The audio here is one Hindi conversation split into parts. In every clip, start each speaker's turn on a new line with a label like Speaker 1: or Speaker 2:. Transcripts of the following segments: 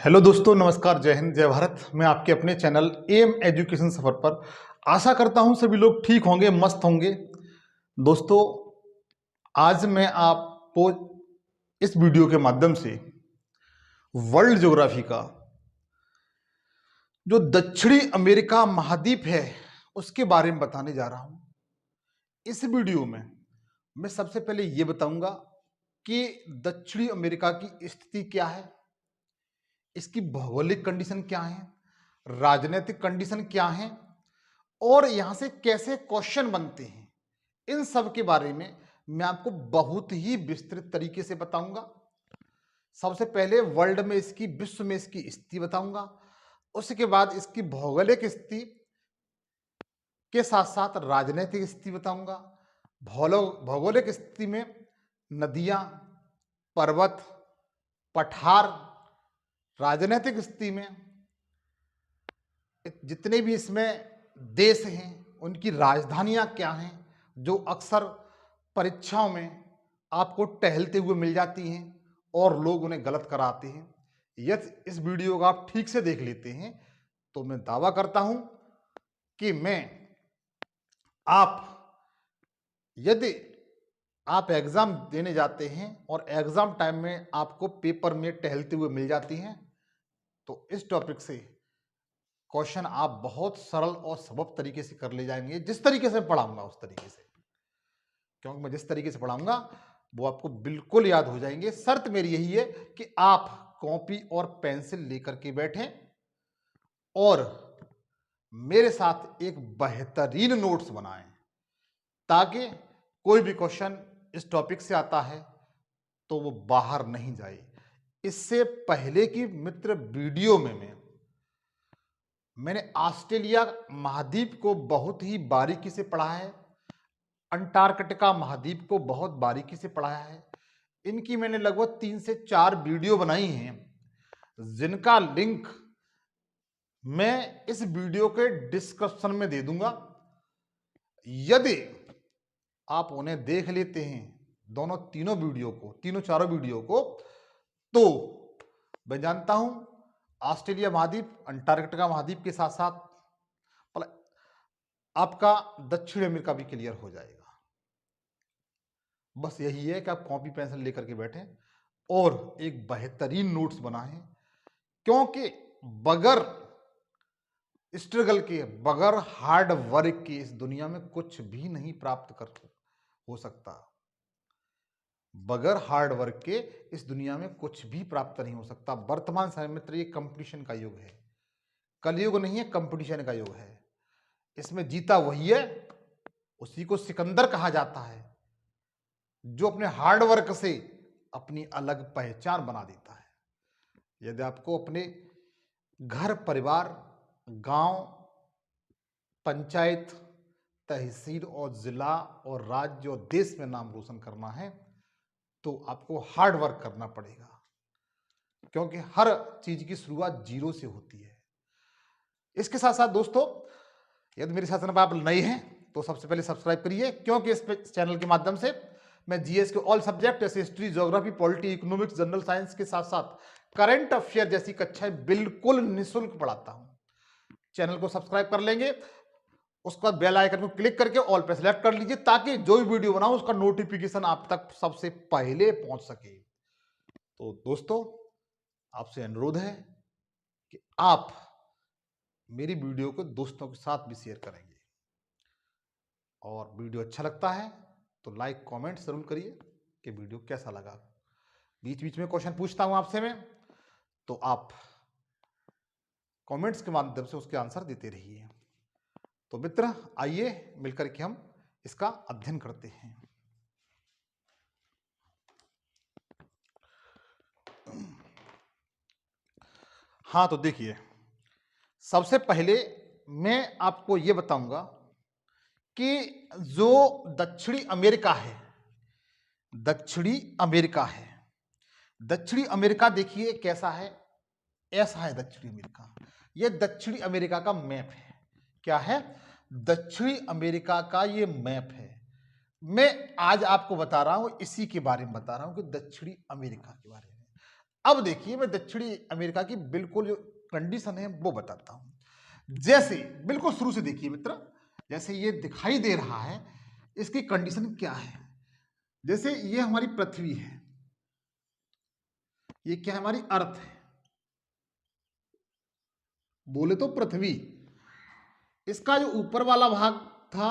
Speaker 1: हेलो दोस्तों, नमस्कार, जय हिंद, जय भारत। मैं आपके अपने चैनल एम एजुकेशन सफर पर आशा करता हूं सभी लोग ठीक होंगे, मस्त होंगे। दोस्तों, आज मैं आपको इस वीडियो के माध्यम से वर्ल्ड ज्योग्राफी का जो दक्षिणी अमेरिका महाद्वीप है उसके बारे में बताने जा रहा हूं। इस वीडियो में मैं सबसे पहले ये बताऊंगा कि दक्षिणी अमेरिका की स्थिति क्या है, इसकी भौगोलिक कंडीशन क्या है, राजनीतिक कंडीशन क्या है और यहां से कैसे क्वेश्चन बनते हैं। इन सब के बारे में मैं आपको बहुत ही विस्तृत तरीके से बताऊंगा। सबसे पहले वर्ल्ड में इसकी, विश्व में इसकी स्थिति बताऊंगा। उसके बाद इसकी भौगोलिक स्थिति के साथ साथ राजनीतिक स्थिति बताऊंगा। भौगोलिक स्थिति में नदियां, पर्वत, पठार, राजनीतिक स्थिति में जितने भी इसमें देश हैं उनकी राजधानियां क्या हैं, जो अक्सर परीक्षाओं में आपको टहलते हुए मिल जाती हैं और लोग उन्हें गलत कराते हैं। यदि इस वीडियो को आप ठीक से देख लेते हैं तो मैं दावा करता हूं कि आप यदि आप एग्जाम देने जाते हैं और एग्जाम टाइम में आपको पेपर में टहलते हुए मिल जाती हैं तो इस टॉपिक से क्वेश्चन आप बहुत सरल और सुलभ तरीके से कर ले जाएंगे, जिस तरीके से पढ़ाऊंगा उस तरीके से। क्योंकि मैं जिस तरीके से पढ़ाऊंगा वो आपको बिल्कुल याद हो जाएंगे। शर्त मेरी यही है कि आप कॉपी और पेंसिल लेकर के बैठें और मेरे साथ एक बेहतरीन नोट्स बनाएं, ताकि कोई भी क्वेश्चन इस टॉपिक से आता है तो वो बाहर नहीं जाए। इससे पहले की मित्र वीडियो में मैंने ऑस्ट्रेलिया महाद्वीप को बहुत ही बारीकी से पढ़ा है, अंटार्कटिका महाद्वीप को बहुत बारीकी से पढ़ाया है। इनकी मैंने लगभग 3 से 4 वीडियो बनाई हैं, जिनका लिंक मैं इस वीडियो के डिस्क्रिप्शन में दे दूंगा। यदि आप उन्हें देख लेते हैं, तीनों चारों वीडियो को, तो मैं जानता हूं ऑस्ट्रेलिया महाद्वीप, अंटार्कटिका महाद्वीप के साथ साथ आपका दक्षिण अमेरिका भी क्लियर हो जाएगा। बस यही है कि आप कॉपी पेंसिल लेकर के बैठें और एक बेहतरीन नोट्स बनाएं, क्योंकि बगैर स्ट्रगल के, बगैर हार्ड वर्क के इस दुनिया में कुछ भी नहीं प्राप्त कर हो सकता। बगैर हार्ड वर्क के इस दुनिया में कुछ भी प्राप्त नहीं हो सकता। वर्तमान समय में ये कंपटीशन का युग है, कलयुग नहीं है, कंपटीशन का युग है। इसमें जीता वही है, उसी को सिकंदर कहा जाता है, जो अपने हार्ड वर्क से अपनी अलग पहचान बना देता है। यदि आपको अपने घर, परिवार, गांव, पंचायत, तहसील और जिला और राज्य और देश में नाम रोशन करना है तो आपको हार्ड वर्क करना पड़ेगा, क्योंकि हर चीज की शुरुआत जीरो से होती है। इसके साथ साथ दोस्तों, यदि मेरे चैनल पर आप नए हैं तो सबसे पहले सब्सक्राइब करिए, क्योंकि इस चैनल के माध्यम से मैं जीएस के ऑल सब्जेक्ट जैसे history, geography, polity, economics, general science के साथ साथ करंट अफेयर जैसी कक्षाएं बिल्कुल निःशुल्क पढ़ाता हूं। चैनल को सब्सक्राइब कर लेंगे, उसके बाद बेल आइकन को क्लिक करके ऑल पे सेलेक्ट कर लीजिए, ताकि जो भी वीडियो बनाऊं उसका नोटिफिकेशन आप तक सबसे पहले पहुंच सके। तो दोस्तों, आपसे अनुरोध है कि आप मेरी वीडियो को दोस्तों के साथ भी शेयर करेंगे, और वीडियो अच्छा लगता है तो लाइक कमेंट जरूर करिए कि वीडियो कैसा लगा। बीच बीच में क्वेश्चन पूछता हूं आपसे मैं, तो आप कमेंट्स के माध्यम से उसके आंसर देते रहिए। तो मित्र, आइए मिलकर के हम इसका अध्ययन करते हैं। हाँ, तो देखिए, सबसे पहले मैं आपको यह बताऊंगा कि जो दक्षिणी अमेरिका है, दक्षिणी अमेरिका है, दक्षिणी अमेरिका देखिए कैसा है, ऐसा है दक्षिणी अमेरिका। यह दक्षिणी अमेरिका का मैप है। क्या है? दक्षिणी अमेरिका का यह मैप है। मैं आज आपको बता रहा हूं, इसी के बारे में बता रहा हूं कि दक्षिणी अमेरिका के बारे में। अब देखिए मैं दक्षिणी अमेरिका की बिल्कुल जो कंडीशन है वो बताता हूं। जैसे बिल्कुल शुरू से देखिए मित्र, जैसे ये दिखाई दे रहा है, इसकी कंडीशन क्या है। जैसे ये हमारी पृथ्वी है, ये क्या है, हमारी अर्थ है, बोले तो पृथ्वी। इसका जो ऊपर वाला भाग था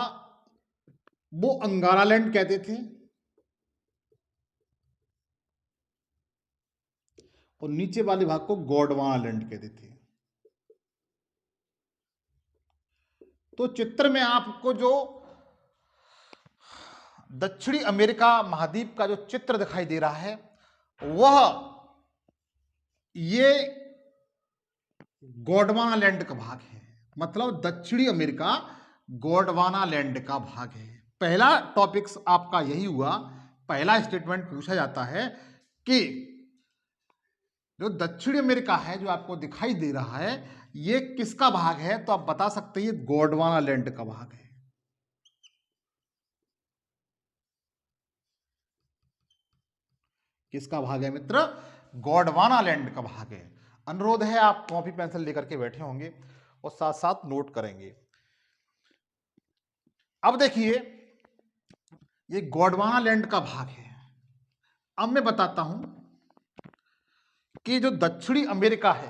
Speaker 1: वो अंगारा लैंड कहते थे, और नीचे वाले भाग को गोंडवाना लैंड कहते थे। तो चित्र में आपको जो दक्षिणी अमेरिका महाद्वीप का जो चित्र दिखाई दे रहा है वह ये गोंडवाना लैंड का भाग है। मतलब दक्षिणी अमेरिका गोंडवाना लैंड का भाग है। पहला टॉपिक्स आपका यही हुआ, पहला स्टेटमेंट पूछा जाता है कि जो दक्षिणी अमेरिका है जो आपको दिखाई दे रहा है ये किसका भाग है, तो आप बता सकते हैं गोंडवाना लैंड का भाग है। किसका भाग है मित्र? गोंडवाना लैंड का भाग है। अनुरोध है आप कॉपी पेंसिल लेकर के बैठे होंगे और साथ साथ नोट करेंगे। अब देखिए ये गोंडवाना लैंड का भाग है। अब मैं बताता हूं कि जो दक्षिणी अमेरिका है,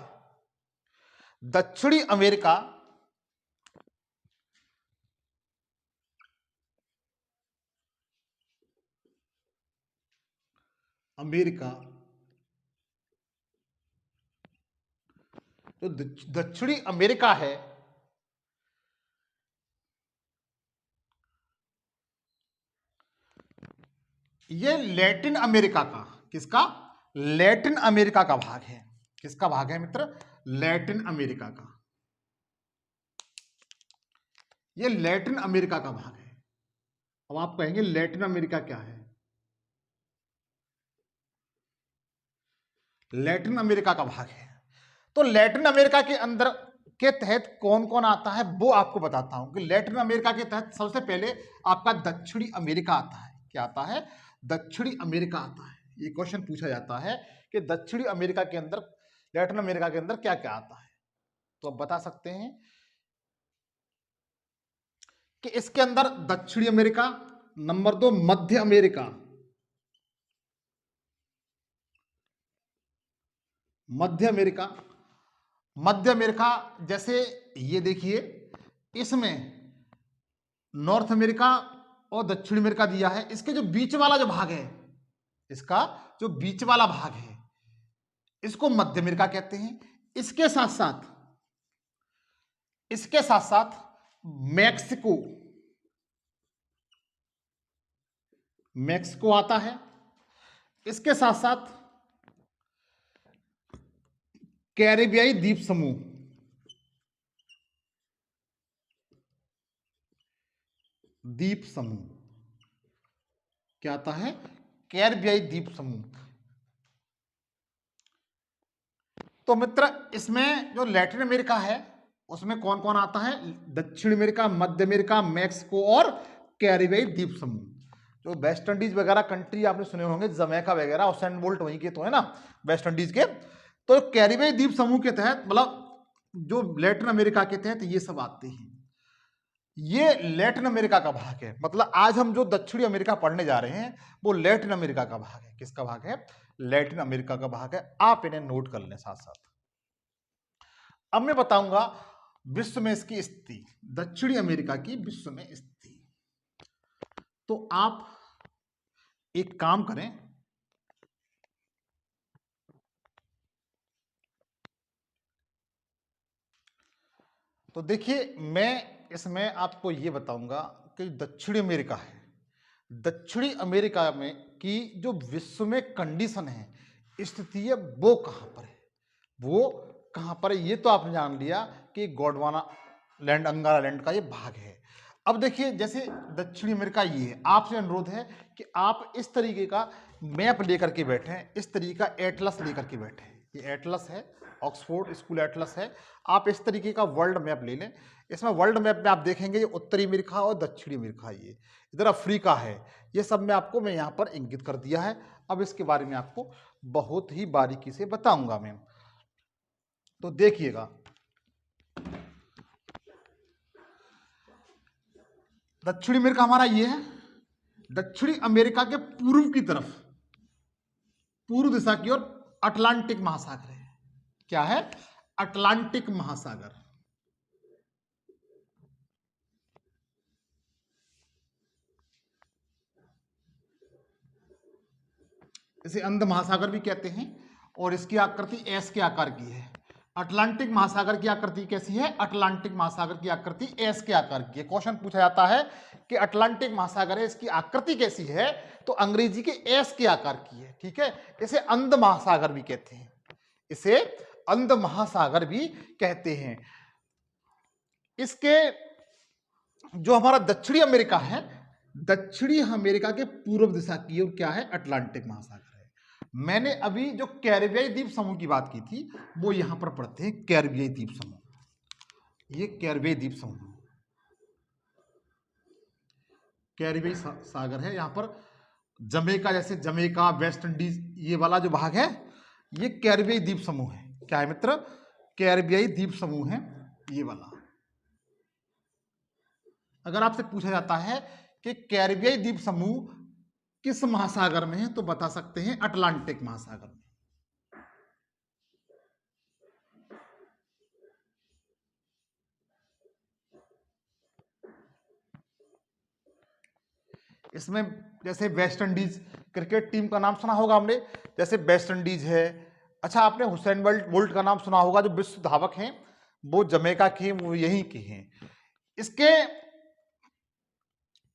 Speaker 1: दक्षिणी अमेरिका जो दक्षिणी अमेरिका है ये लैटिन अमेरिका का, किसका? लैटिन अमेरिका का भाग है। किसका भाग है मित्र? लैटिन अमेरिका का। ये लैटिन अमेरिका का भाग है। अब आप कहेंगे लैटिन अमेरिका क्या है? लैटिन अमेरिका का भाग है। तो लैटिन अमेरिका के अंदर के तहत कौन कौन आता है वो आपको बताता हूं कि लैटिन अमेरिका के तहत सबसे पहले आपका दक्षिणी अमेरिका आता है। क्या आता है? दक्षिणी अमेरिका आता है। ये क्वेश्चन पूछा जाता है कि दक्षिणी अमेरिका के अंदर, लैटिन अमेरिका के अंदर क्या क्या आता है, तो आप बता सकते हैं कि इसके अंदर दक्षिणी अमेरिका, नंबर 2 मध्य अमेरिका, मध्य अमेरिका, मध्य अमेरिका जैसे ये देखिए इसमें नॉर्थ अमेरिका और दक्षिण अमेरिका दिया है। इसके जो बीच वाला जो भाग है, इसका जो बीच वाला भाग है इसको मध्य अमेरिका कहते हैं। इसके साथ साथ, इसके साथ साथ मैक्सिको, मैक्सिको आता है। इसके साथ साथ कैरिबियाई द्वीप समूह, द्वीप समूह क्या आता है? कैरिबियाई द्वीप समूह। तो मित्र इसमें जो लैटिन अमेरिका है उसमें कौन कौन आता है? दक्षिण अमेरिका, मध्य अमेरिका, मैक्सिको और कैरिबियाई द्वीप समूह। जो वेस्ट इंडीज वगैरह कंट्री आपने सुने होंगे, जमैका वगैरह, और सैंड बोल्ट वहीं के तो है ना, वेस्ट इंडीज के। तो कैरिबियाई द्वीप समूह के तहत, मतलब जो लैटिन अमेरिका के तहत ये सब आते हैं। ये लैटिन अमेरिका का भाग है। मतलब आज हम जो दक्षिणी अमेरिका पढ़ने जा रहे हैं वो लैटिन अमेरिका का भाग है। किसका भाग है? लैटिन अमेरिका का भाग है। आप इन्हें नोट कर लें साथ साथ। अब मैं बताऊंगा विश्व में इसकी स्थिति, दक्षिणी अमेरिका की विश्व में स्थिति। तो आप एक काम करें, तो देखिए मैं इसमें आपको यह बताऊंगा कि दक्षिणी अमेरिका है, दक्षिणी अमेरिका में की जो विश्व में कंडीशन है, स्थिति है, वो कहां पर है, वो कहां पर है, ये तो आपने जान लिया कि गोंडवाना लैंड, अंगारा लैंड का ये भाग है। अब देखिए जैसे दक्षिणी अमेरिका ये है, आपसे अनुरोध है कि आप इस तरीके का मैप लेकर के बैठे, इस तरीके का एटलस लेकर के बैठे। ये एटलस है, ऑक्सफोर्ड स्कूल एटलस है। आप इस तरीके का वर्ल्ड मैप ले लें। इसमें वर्ल्ड मैप में आप देखेंगे ये उत्तरी अमेरिका और दक्षिणी अमेरिका, ये इधर अफ्रीका है, ये सब मैं यहाँ पर इंगित कर दिया है। अब इसके बारे में आपको बहुत ही बारीकी से बताऊंगा मैं। तो देखिएगा, दक्षिणी अमेरिका हमारा ये है। दक्षिणी अमेरिका के पूर्व की तरफ, पूर्व दिशा की ओर अटलांटिक महासागर है। क्या है? अटलांटिक महासागर। इसे अंध महासागर भी कहते हैं और इसकी आकृति एस के आकार की है। अटलांटिक महासागर की आकृति कैसी है? अटलांटिक महासागर की आकृति एस के आकार की है। क्वेश्चन पूछा जाता है कि अटलांटिक महासागर है, इसकी आकृति कैसी है? तो अंग्रेजी के एस के आकार की है। ठीक है, इसे अंध महासागर भी कहते हैं, इसे अंध महासागर भी कहते हैं। इसके जो हमारा दक्षिणी अमेरिका है, दक्षिणी अमेरिका के पूर्व दिशा की ओर क्या है? अटलांटिक महासागर है। मैंने अभी जो कैरिबियाई द्वीप समूह की बात की थी वो यहां पर पढ़ते हैं, कैरिबियाई द्वीप समूह। ये कैरिबियाई द्वीप समूह, कैरिबियाई सागर है। यहां पर जमैका, जैसे जमैका, वेस्ट इंडीज, ये वाला जो भाग है ये कैरिबियाई द्वीप समूह है। क्या है मित्र? कैरिबियाई द्वीप समूह है ये वाला। अगर आपसे पूछा जाता है कि कैरिबियाई द्वीप समूह किस महासागर में है, तो बता सकते हैं अटलांटिक महासागर में। इसमें जैसे वेस्ट इंडीज, क्रिकेट टीम का नाम सुना होगा हमने, जैसे वेस्ट इंडीज है। अच्छा, आपने हुसैन बोल्ट का नाम सुना होगा, जो विश्व धावक हैं, वो जमैका के हैं, वो यहीं के हैं। इसके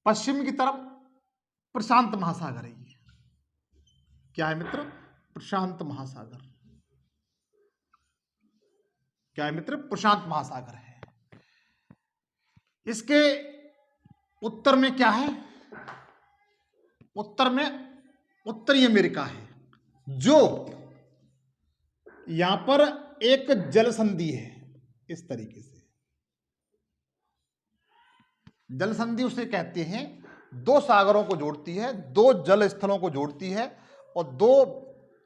Speaker 1: पश्चिम की तरफ प्रशांत महासागर है। ये क्या है मित्र? प्रशांत महासागर। क्या है मित्र? प्रशांत महासागर है। इसके उत्तर में क्या है? उत्तर में उत्तरी अमेरिका है, जो यहां पर एक जल संधि है। इस तरीके से जल संधि उसे कहते हैं, दो सागरों को जोड़ती है, दो जल स्थलों को जोड़ती है और दो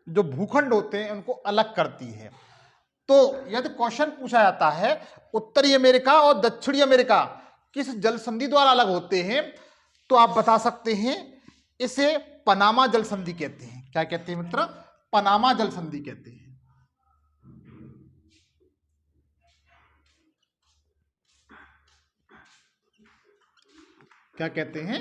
Speaker 1: जो भूखंड होते हैं उनको अलग करती है। तो यदि क्वेश्चन पूछा जाता है उत्तरी अमेरिका और दक्षिणी अमेरिका किस जल संधि द्वारा अलग होते हैं, तो आप बता सकते हैं इसे पनामा जल संधि कहते हैं। क्या कहते हैं मित्र? पनामा जल संधि कहते हैं। क्या कहते हैं?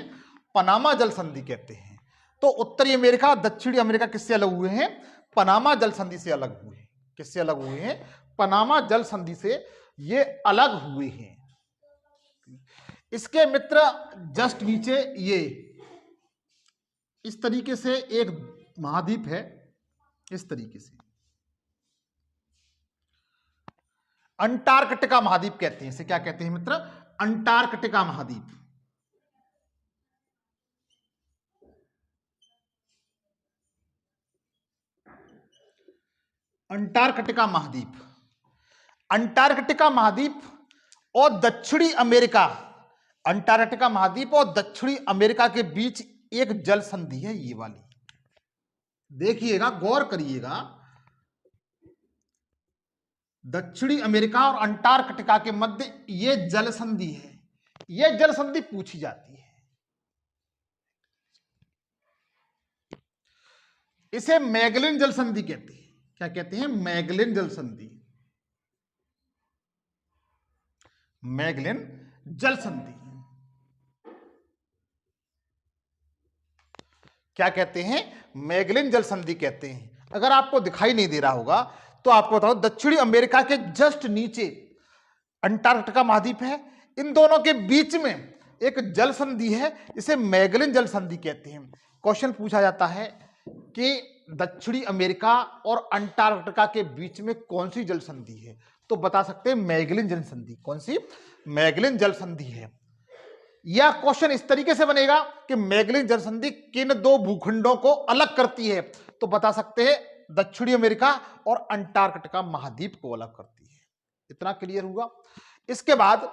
Speaker 1: पनामा जल संधि कहते हैं। तो उत्तरी अमेरिका, दक्षिणी अमेरिका किससे अलग हुए हैं? पनामा जल संधि से अलग हुए हैं। किससे अलग हुए हैं? पनामा जल संधि से ये अलग हुए हैं। इसके मित्र जस्ट नीचे ये इस तरीके से एक महाद्वीप है, इस तरीके से अंटार्कटिका महाद्वीप कहते हैं इसे। क्या कहते हैं मित्र? अंटार्कटिका महाद्वीप। अंटार्कटिका महाद्वीप, अंटार्कटिका महाद्वीप और दक्षिणी अमेरिका, अंटार्कटिका महाद्वीप और दक्षिणी अमेरिका के बीच एक जल संधि है, ये वाली। देखिएगा, गौर करिएगा, दक्षिणी अमेरिका और अंटार्कटिका के मध्य ये जल संधि है। ये जल संधि पूछी जाती है। इसे मैगेलन जल संधि कहते हैं। क्या कहते हैं? मैगेलन जल संधि। मैगेलन जल संधि क्या कहते हैं? मैगेलन जल संधि कहते हैं। अगर आपको दिखाई नहीं दे रहा होगा तो आपको बताओ, दक्षिणी अमेरिका के जस्ट नीचे अंटार्कटिका महाद्वीप है, इन दोनों के बीच में एक जल संधि है, इसे मैगेलन जल संधि कहते हैं। क्वेश्चन पूछा जाता है कि दक्षिणी अमेरिका और अंटार्कटिका के बीच में कौन सी जल संधि है, तो बता सकते हैं मैगेलन जल संधि। कौन सी? मैगेलन जल संधि है। यह क्वेश्चन इस तरीके से बनेगा कि मैगेलन जल संधि किन दो भूखंडों को अलग करती है, तो बता सकते हैं दक्षिणी अमेरिका और अंटार्कटिका महाद्वीप को अलग करती है। इतना क्लियर हुआ। इसके बाद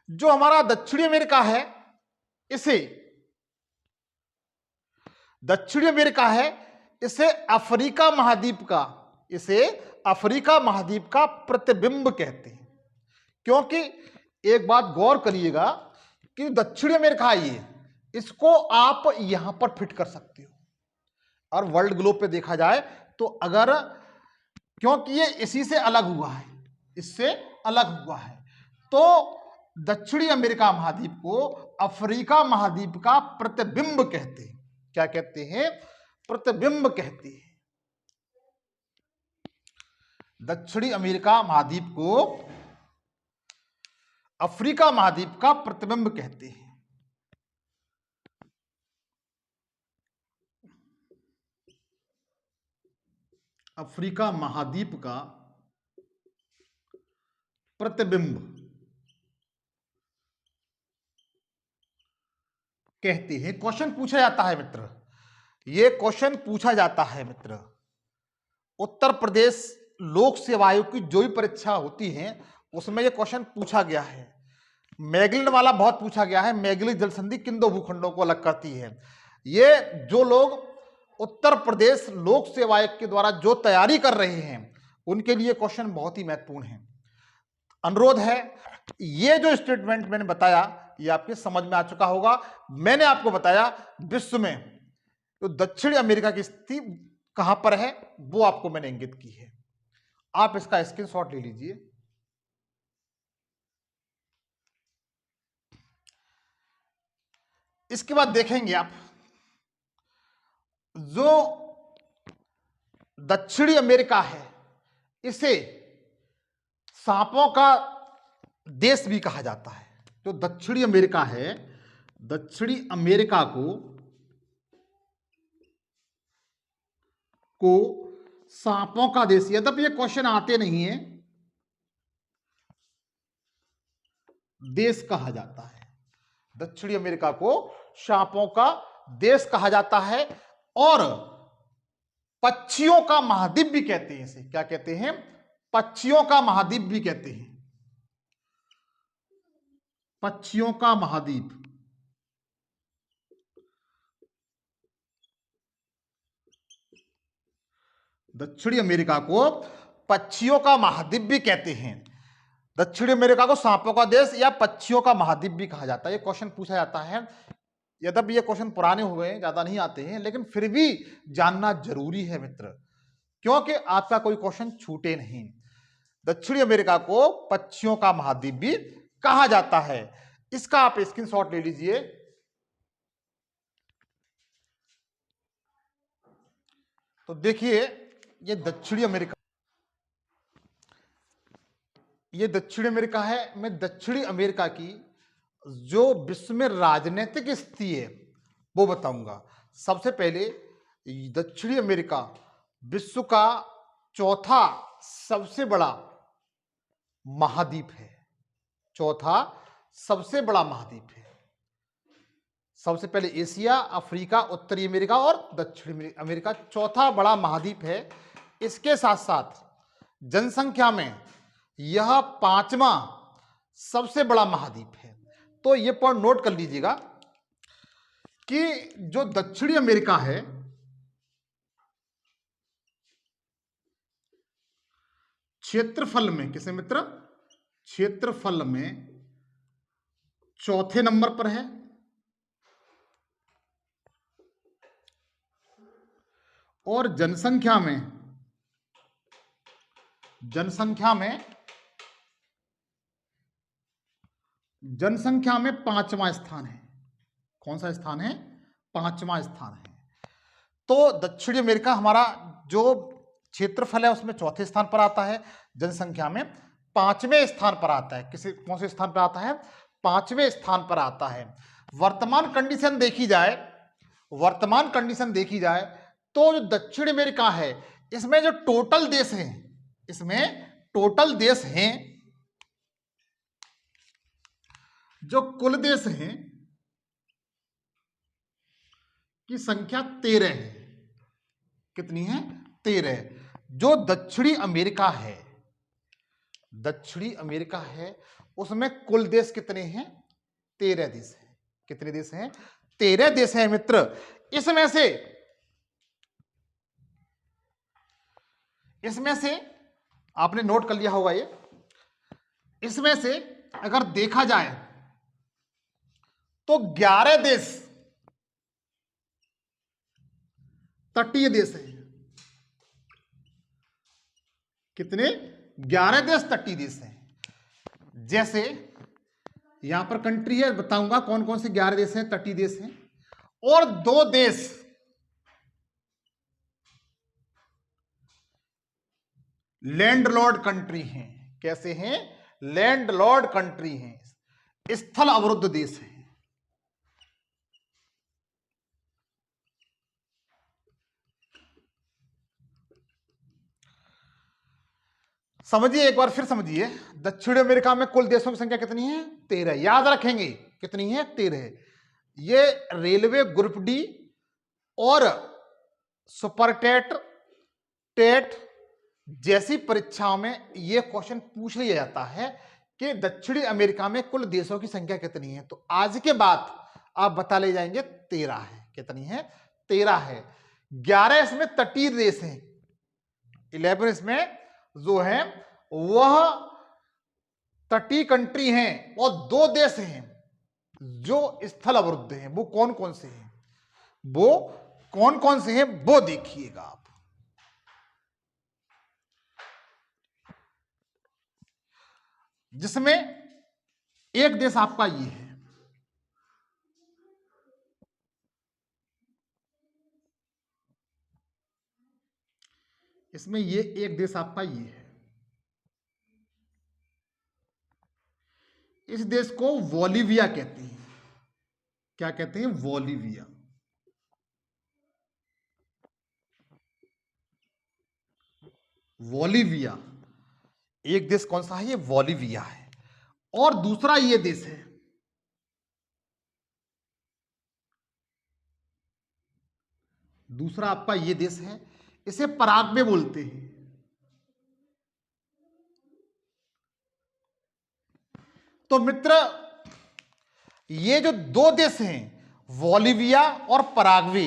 Speaker 1: जो हमारा दक्षिणी अमेरिका है, इसे दक्षिणी अमेरिका है, इसे अफ्रीका महाद्वीप का, इसे अफ्रीका महाद्वीप का प्रतिबिंब कहते हैं। क्योंकि एक बात गौर करिएगा कि दक्षिणी अमेरिका ये, इसको आप यहां पर फिट कर सकते हो और वर्ल्ड ग्लोब पे देखा जाए तो अगर, क्योंकि ये इसी से अलग हुआ है, इससे अलग हुआ है, तो दक्षिणी अमेरिका महाद्वीप को अफ्रीका महाद्वीप का प्रतिबिंब कहते हैं। क्या कहते हैं? प्रतिबिंब कहते हैं। दक्षिणी अमेरिका महाद्वीप को अफ्रीका महाद्वीप का प्रतिबिंब कहते हैं। अफ्रीका महाद्वीप का प्रतिबिंब कहते हैं। क्वेश्चन पूछा जाता है मित्र, यह क्वेश्चन पूछा जाता है मित्र, उत्तर प्रदेश लोक सेवा आयोग की जो भी परीक्षा होती है उसमें यह क्वेश्चन पूछा गया है। मैगलिन वाला बहुत पूछा गया है। मैगलिन जल संधि किन दो भूखंडों को अलग करती है? ये जो लोग उत्तर प्रदेश लोक सेवा आयोग के द्वारा जो तैयारी कर रहे हैं उनके लिए क्वेश्चन बहुत ही महत्वपूर्ण है। अनुरोध है, ये जो स्टेटमेंट मैंने बताया ये आपके समझ में आ चुका होगा। मैंने आपको बताया विश्व में तो दक्षिणी अमेरिका की स्थिति कहां पर है वो आपको मैंने इंगित की है। आप इसका स्क्रीनशॉट ले लीजिए। इसके बाद देखेंगे आप, जो दक्षिणी अमेरिका है इसे सांपों का देश भी कहा जाता है। जो दक्षिणी अमेरिका है, दक्षिणी अमेरिका को सांपों का देश, यद्यपि ये क्वेश्चन आते नहीं है, देश कहा जाता है। दक्षिणी अमेरिका को सांपों का देश कहा जाता है और पक्षियों का महाद्वीप भी कहते हैं इसे। क्या कहते हैं? पक्षियों का महाद्वीप भी कहते हैं। पक्षियों का महाद्वीप। दक्षिणी अमेरिका को पक्षियों का महाद्वीप भी कहते हैं। दक्षिणी अमेरिका को सांपों का देश या पक्षियों का महाद्वीप भी कहा जाता है। ये क्वेश्चन पूछा जाता है। यद्यपि ये क्वेश्चन पुराने हो गए, ज्यादा नहीं आते हैं, लेकिन फिर भी जानना जरूरी है मित्र, क्योंकि आपका कोई क्वेश्चन छूटे नहीं। दक्षिणी अमेरिका को पक्षियों का महाद्वीप भी कहा जाता है। इसका आप स्क्रीनशॉट ले लीजिए। तो देखिए, ये दक्षिणी अमेरिका, ये दक्षिणी अमेरिका है। मैं दक्षिणी अमेरिका की जो विश्व में राजनीतिक स्थिति है वो बताऊंगा। सबसे पहले, दक्षिणी अमेरिका विश्व का चौथा सबसे बड़ा महाद्वीप है। चौथा सबसे बड़ा महाद्वीप है। सबसे पहले एशिया, अफ्रीका, उत्तरी अमेरिका और दक्षिणी अमेरिका चौथा बड़ा महाद्वीप है। इसके साथ साथ जनसंख्या में यह पांचवा सबसे बड़ा महाद्वीप है। तो यह पॉइंट नोट कर लीजिएगा कि जो दक्षिणी अमेरिका है, क्षेत्रफल में, किसे मित्र? क्षेत्रफल में चौथे नंबर पर है और जनसंख्या में पांचवा स्थान है। कौन सा स्थान है? पांचवा स्थान है। तो दक्षिणी अमेरिका हमारा जो क्षेत्रफल है उसमें चौथे स्थान पर आता है, जनसंख्या में पांचवें स्थान पर आता है। कौन से स्थान पर आता है? पांचवें स्थान पर आता है। वर्तमान कंडीशन देखी जाए तो जो दक्षिण अमेरिका है इसमें जो टोटल देश हैं, जो कुल देश हैं की संख्या 13 है। कितनी है? 13। जो दक्षिणी अमेरिका है, दक्षिणी अमेरिका है, उसमें कुल देश कितने हैं? 13 देश हैं। कितने देश हैं? 13 देश हैं मित्र। इसमें से आपने नोट कर लिया होगा ये, इसमें से अगर देखा जाए तो 11 देश तटीय देश हैं। कितने? 11 देश तटीय देश हैं। जैसे यहां पर कंट्री है, बताऊंगा कौन कौन से 11 देश हैं, तटीय देश हैं। और 2 देश लैंडलॉर्ड कंट्री हैं। कैसे हैं? लैंडलॉर्ड कंट्री हैं, स्थल अवरुद्ध देश हैं। समझिए, एक बार फिर समझिए। दक्षिण अमेरिका में कुल देशों की संख्या कितनी है? 13। याद रखेंगे कितनी है? 13। ये रेलवे ग्रुप डी और सुपरटेट, टेट जैसी परीक्षाओं में यह क्वेश्चन पूछ लिया जाता है कि दक्षिणी अमेरिका में कुल देशों की संख्या कितनी है। तो आज के बाद आप बता ले जाएंगे 13 है। कितनी है? 13 है। 11 इसमें तटीय देश हैं, 11 इसमें जो है वह तटीय कंट्री हैं, और 2 देश हैं जो स्थल अवरुद्ध हैं। वो कौन कौन से हैं? वो कौन कौन से हैं वो देखिएगा आप। जिसमें एक देश आपका ये है, इसमें ये एक देश आपका ये है। इस देश को बोलिविया कहते हैं। क्या कहते हैं? बोलिविया। बोलिविया एक देश कौन सा है? ये बोलिविया है। और दूसरा ये देश है, दूसरा आपका ये देश है, इसे पराग्वे बोलते हैं। तो मित्र, ये जो 2 देश हैं, बोलिविया और पराग्वे,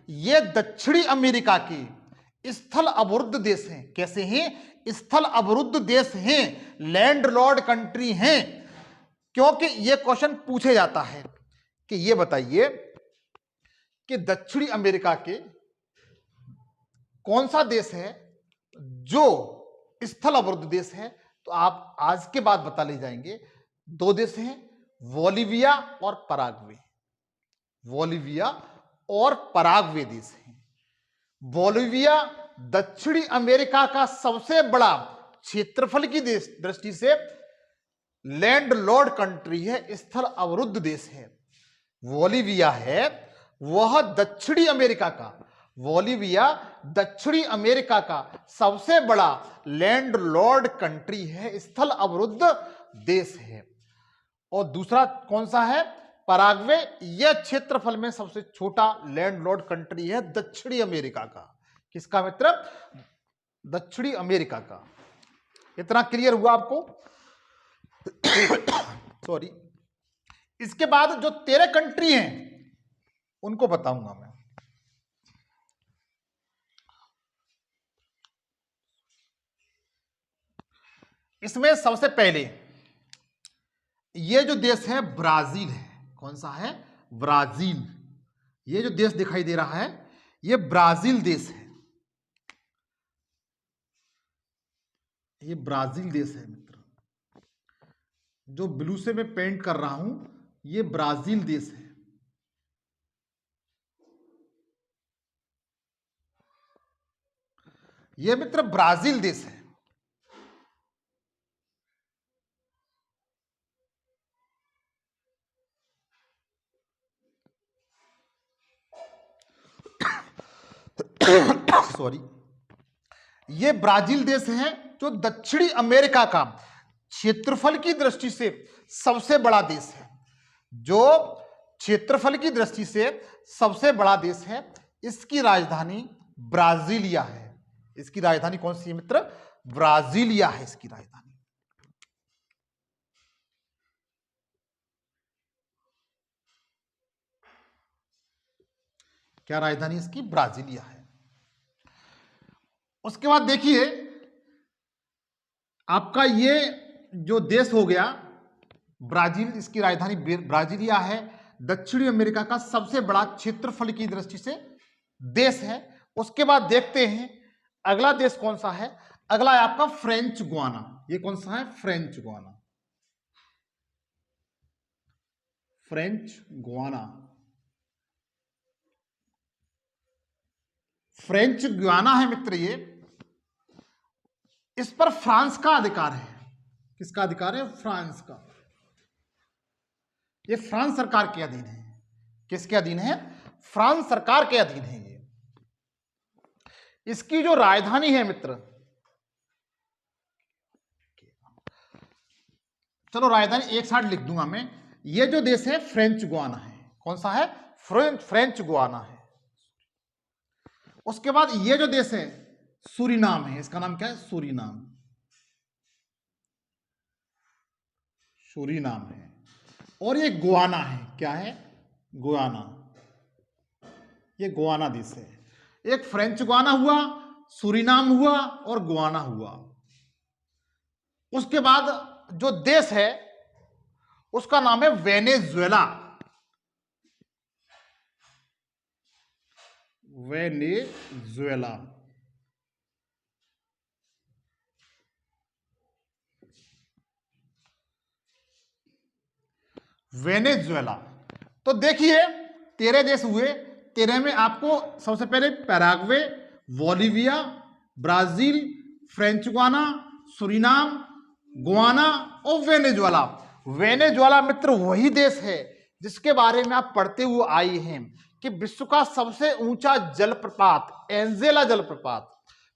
Speaker 1: ये दक्षिणी अमेरिका के स्थल अवरुद्ध देश हैं। कैसे हैं? स्थल अवरुद्ध देश हैं, लैंडलॉर्ड कंट्री हैं। क्योंकि ये क्वेश्चन पूछे जाता है कि ये बताइए कि दक्षिणी अमेरिका के कौन सा देश है जो स्थल अवरुद्ध देश है। तो आप आज के बाद बता ले जाएंगे 2 देश हैं, बोलिविया और पराग्वे। बोलिविया और पराग्वे देश हैं। बोलिविया दक्षिणी अमेरिका का सबसे बड़ा क्षेत्रफल की दृष्टि से लैंडलॉर्ड कंट्री है, स्थल अवरुद्ध देश है। बोलिविया है वह दक्षिणी अमेरिका का, बोलिविया दक्षिणी अमेरिका का सबसे बड़ा लैंडलॉर्ड कंट्री है, स्थल अवरुद्ध देश है। और दूसरा कौन सा है? पराग्वे। यह क्षेत्रफल में सबसे छोटा लैंडलॉर्ड कंट्री है दक्षिणी अमेरिका का। किसका मित्र? दक्षिणी अमेरिका का। इतना क्लियर हुआ आपको? सॉरी। इसके बाद जो 13 कंट्री हैं उनको बताऊंगा मैं। इसमें सबसे पहले ये जो देश है ब्राजील है। कौन सा है? ब्राजील। ये जो देश दिखाई दे रहा है ये ब्राजील देश है। ये ब्राजील देश है मित्र। जो ब्लू से मैं पेंट कर रहा हूं ये ब्राजील देश है। ये मित्र ब्राजील देश है। सॉरी। ये ब्राजील देश है जो दक्षिणी अमेरिका का क्षेत्रफल की दृष्टि से सबसे बड़ा देश है। जो क्षेत्रफल की दृष्टि से सबसे बड़ा देश है। इसकी राजधानी ब्राजीलिया है। इसकी राजधानी कौन सी है मित्र? ब्राजीलिया है इसकी राजधानी। क्या राजधानी इसकी? ब्राजीलिया है। उसके बाद देखिए आपका ये जो देश हो गया ब्राजील, इसकी राजधानी ब्राजीलिया है। दक्षिणी अमेरिका का सबसे बड़ा क्षेत्रफल की दृष्टि से देश है। उसके बाद देखते हैं अगला देश कौन सा है। अगला है आपका फ्रेंच गुआना। ये कौन सा है? French Guana. French Guana, French Guana है मित्र ये। इस पर फ्रांस का अधिकार है। किसका अधिकार है? फ्रांस का। ये फ्रांस सरकार के अधीन है। किसके अधीन है? फ्रांस सरकार के अधीन है ये। इसकी जो राजधानी है मित्र, चलो राजधानी एक साथ लिख दूंगा मैं। ये जो देश है फ्रेंच गुआना है। कौन सा है? फ्रेंच गुआना है। उसके बाद ये जो देश है सूरीनाम है। इसका नाम क्या है? सूरीनाम। सूरीनाम है। और ये गुआना है। क्या है? गुआना। ये गुआना देश है। एक फ्रेंच गुआना हुआ, सूरीनाम हुआ और गुआना हुआ। उसके बाद जो देश है उसका नाम है वेनेजुएला। वेनेजुएला। वेनेजुएला। तो देखिए 13 देश हुए। 13 में आपको सबसे पहले Paraguay, Bolivia, Brazil, French Guiana, Suriname, Guana और वेनेजुएला। वेनेजुएला मित्र वही देश है जिसके बारे में आप पढ़ते हुए आए हैं कि विश्व का सबसे ऊंचा जलप्रपात एंजेला जलप्रपात,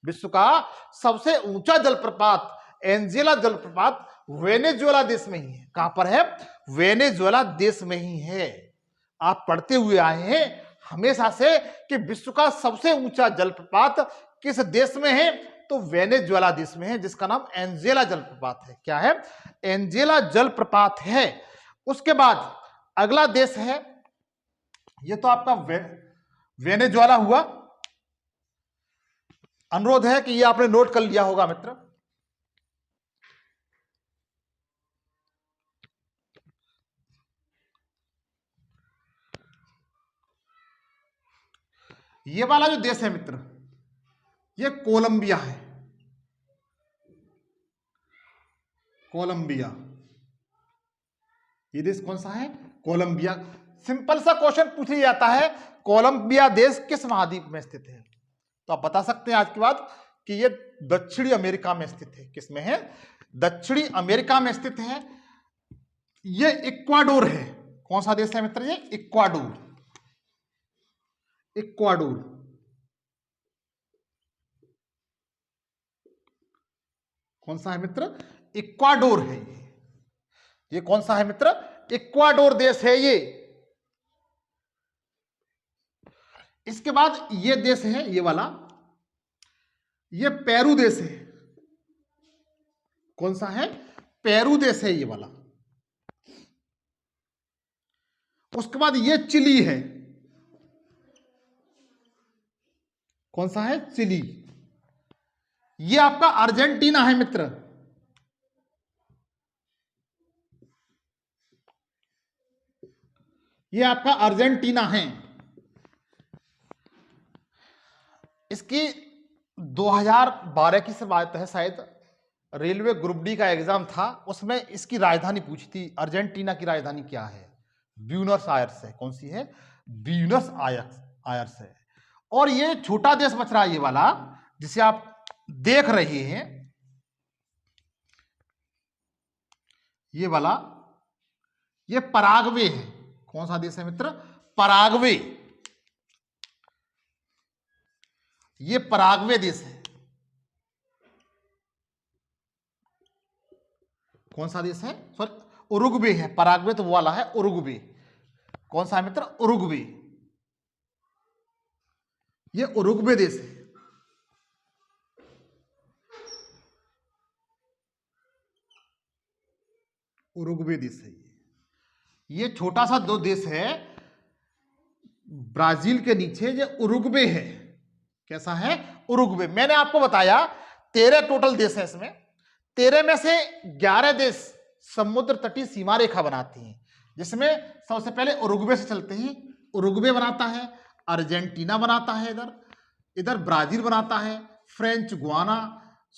Speaker 1: विश्व का सबसे ऊंचा जलप्रपात एंजेला जलप्रपात वेनेजुएला देश में ही है। कहां पर है? वेनेजुएला देश में ही है। आप पढ़ते हुए आए हैं हमेशा से कि विश्व का सबसे ऊंचा जलप्रपात किस देश में है? तो वेनेजुएला देश में है, जिसका नाम एंजेला जलप्रपात है। क्या है? एंजेला जलप्रपात है। उसके बाद अगला देश है, ये तो आपका वेनेजुएला हुआ। अनुरोध है कि ये आपने नोट कर लिया होगा मित्र। ये वाला जो देश है मित्र, ये कोलंबिया है। कोलंबिया। ये देश कौन सा है? कोलंबिया। सिंपल सा क्वेश्चन पूछ लिया जाता है, कोलंबिया देश किस महाद्वीप में स्थित है? तो आप बता सकते हैं आज के बाद कि ये दक्षिणी अमेरिका में स्थित है। किस में है? दक्षिणी अमेरिका में स्थित है। ये इक्वाडोर है। कौन सा देश है मित्र? ये इक्वाडोर। इक्वाडोर। कौन सा है मित्र? इक्वाडोर है ये कौन सा है मित्र? इक्वाडोर देश है ये। इसके बाद ये देश है, ये वाला, ये पेरू देश है। कौन सा है? पेरू देश है ये वाला। उसके बाद ये चिली है। कौन सा है? चिली। ये आपका अर्जेंटीना है मित्र। ये आपका अर्जेंटीना है। इसकी 2012 की से बात है, शायद रेलवे ग्रुप डी का एग्जाम था, उसमें इसकी राजधानी पूछी थी। अर्जेंटीना की राजधानी क्या है? ब्यूनस आयर्स है। कौन सी है? ब्यूनस आयर्स है। और ये छोटा देश बच रहा है ये वाला जिसे आप देख रहे हैं, ये वाला, ये पराग्वे है। कौन सा देश है मित्र? पराग्वे। ये पराग्वे देश है। कौन सा देश है? सॉरी, उरुग्वे है। पराग्वे तो वो वाला है, उरुग्वे। कौन सा है मित्र? उरुग्वे। ये उरुग्वे देश है। उरुग्वे देश है ये छोटा सा दो देश है ब्राजील के नीचे, ये उरुग्वे है। कैसा है? उरुग्वे। मैंने आपको बताया 13 टोटल देश है इसमें, 13 में से 11 देश समुद्र तटीय सीमा रेखा बनाती हैं, जिसमें सबसे पहले उरुग्वे से चलते हैं। उरुग्वे बनाता है, अर्जेंटीना बनाता है, इधर ब्राजील बनाता है, French Guiana,